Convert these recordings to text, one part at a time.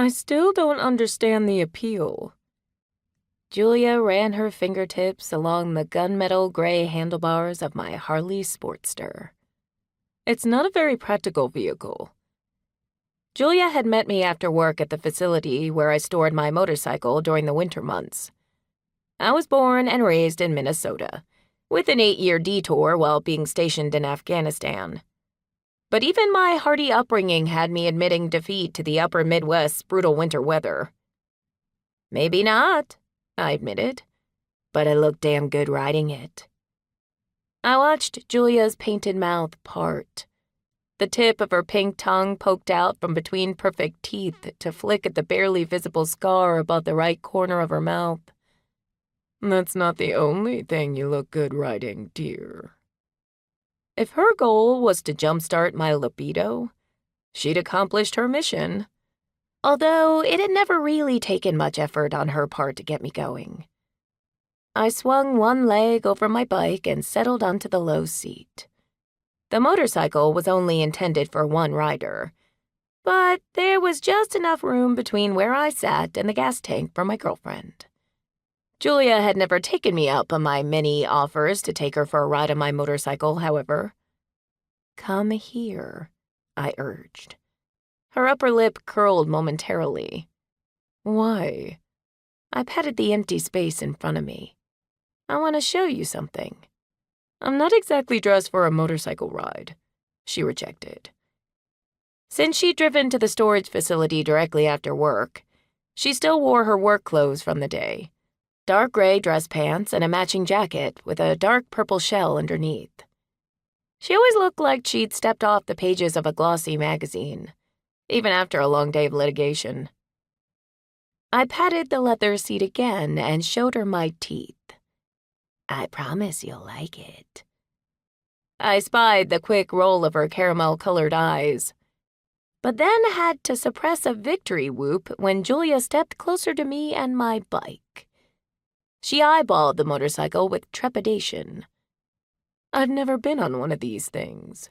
I still don't understand the appeal. Julia ran her fingertips along the gunmetal gray handlebars of my Harley Sportster. It's not a very practical vehicle. Julia had met me after work at the facility where I stored my motorcycle during the winter months. I was born and raised in Minnesota, with an 8-year detour while being stationed in Afghanistan. But even my hearty upbringing had me admitting defeat to the upper Midwest's brutal winter weather. Maybe not, I admitted, but I looked damn good riding it. I watched Julia's painted mouth part. The tip of her pink tongue poked out from between perfect teeth to flick at the barely visible scar above the right corner of her mouth. That's not the only thing you look good riding, dear. If her goal was to jumpstart my libido, she'd accomplished her mission. Although it had never really taken much effort on her part to get me going. I swung one leg over my bike and settled onto the low seat. The motorcycle was only intended for one rider, but there was just enough room between where I sat and the gas tank for my girlfriend. Julia had never taken me up on my many offers to take her for a ride on my motorcycle, however. Come here, I urged. Her upper lip curled momentarily. Why? I patted the empty space in front of me. I want to show you something. I'm not exactly dressed for a motorcycle ride, she rejected. Since she'd driven to the storage facility directly after work, she still wore her work clothes from the day. Dark gray dress pants and a matching jacket with a dark purple shell underneath. She always looked like she'd stepped off the pages of a glossy magazine, even after a long day of litigation. I patted the leather seat again and showed her my teeth. I promise you'll like it. I spied the quick roll of her caramel-colored eyes, but then had to suppress a victory whoop when Julia stepped closer to me and my bike. She eyeballed the motorcycle with trepidation. I'd never been on one of these things.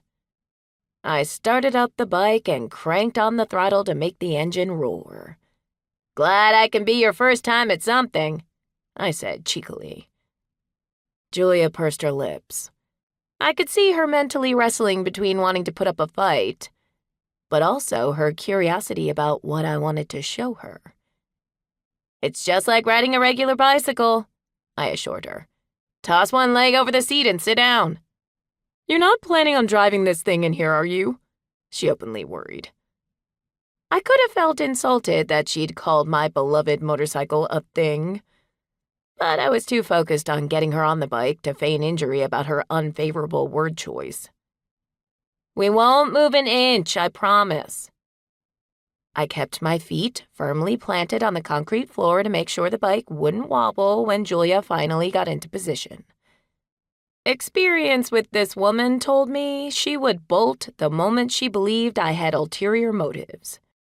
I started up the bike and cranked on the throttle to make the engine roar. Glad I can be your first time at something, I said cheekily. Julia pursed her lips. I could see her mentally wrestling between wanting to put up a fight, but also her curiosity about what I wanted to show her. It's just like riding a regular bicycle, I assured her. Toss one leg over the seat and sit down. You're not planning on driving this thing in here, are you? She openly worried. I could have felt insulted that she'd called my beloved motorcycle a thing, but I was too focused on getting her on the bike to feign injury about her unfavorable word choice. We won't move an inch, I promise. I kept my feet firmly planted on the concrete floor to make sure the bike wouldn't wobble when Julia finally got into position. Experience with this woman told me she would bolt the moment she believed I had ulterior motives.